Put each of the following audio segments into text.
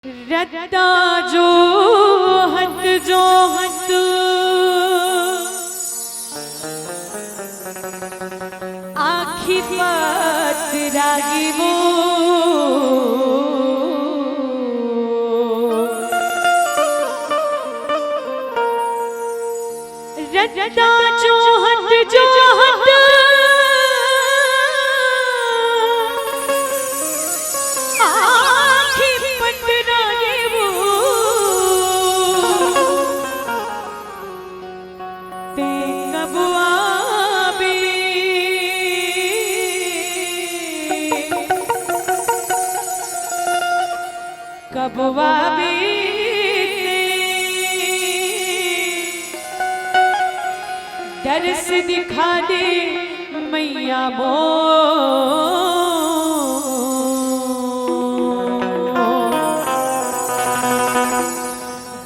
रत्ता जो हत आखी पत रागी वो रत्ता जो हत कबवा दर्श दिखा दे मैया मो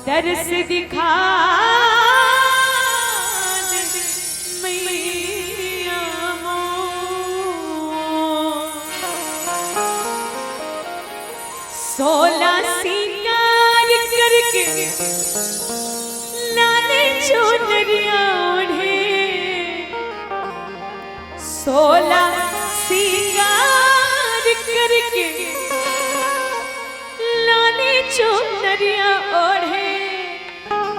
दर्श दिखा दे मैया मो 16 सिंगार करके लाले चुनरिया ओढ़े 16 सिंगार करके लाले चुनरिया ओढ़े।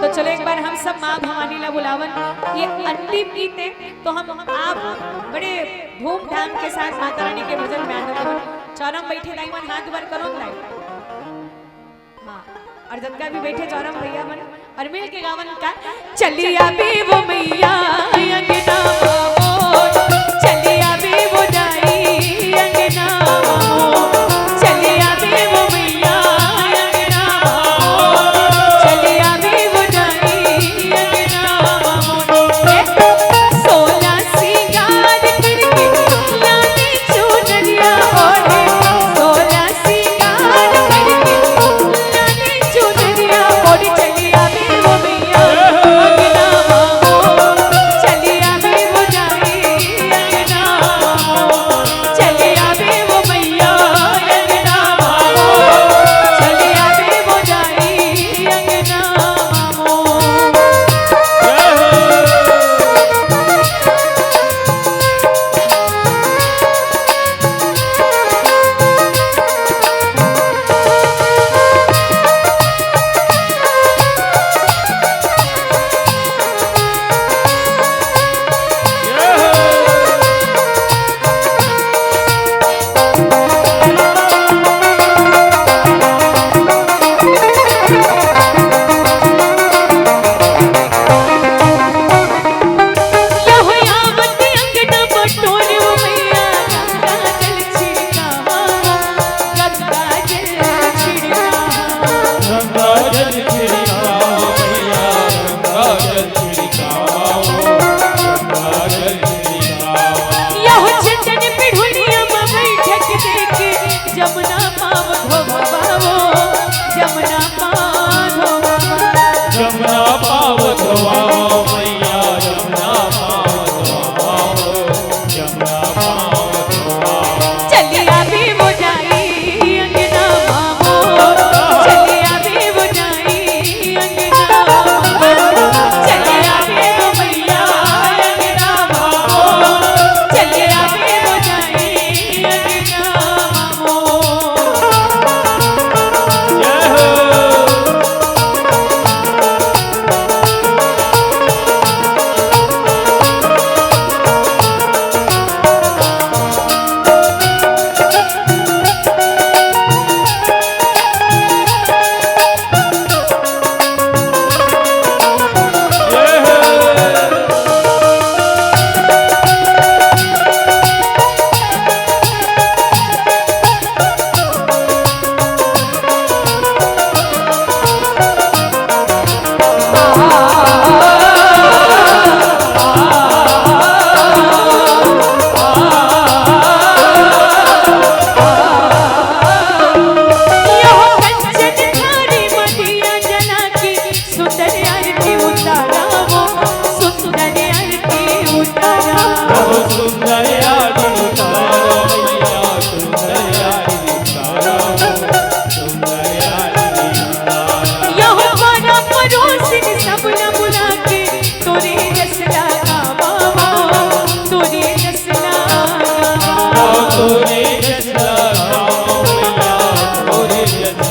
तो चलो एक बार हम सब माँ भवानी ला बुलावन, ये अंतिम गीत है तो हम आप बड़े धूमधाम के साथ माता रानी के भजन में आनंद चौरम बैठे लाइवन हाथ बर करो लाइव और दत्का भी बैठे चौरम भैया मन और मिल के गावन का चलिया बे वो मैया अंगना मामो चलिया बे वो जाई अंगना मामो चलिया बे वो मैया अंगना मामो चलिया बे वो जाई अंगना मामो 16 सिंगार करके लाले चुनरिया ओढ़े 16 सिंगार करके लाले चुनरिया ओढ़े चलिया बे वो मैया अंगना मामो चलिया बे वो अंगना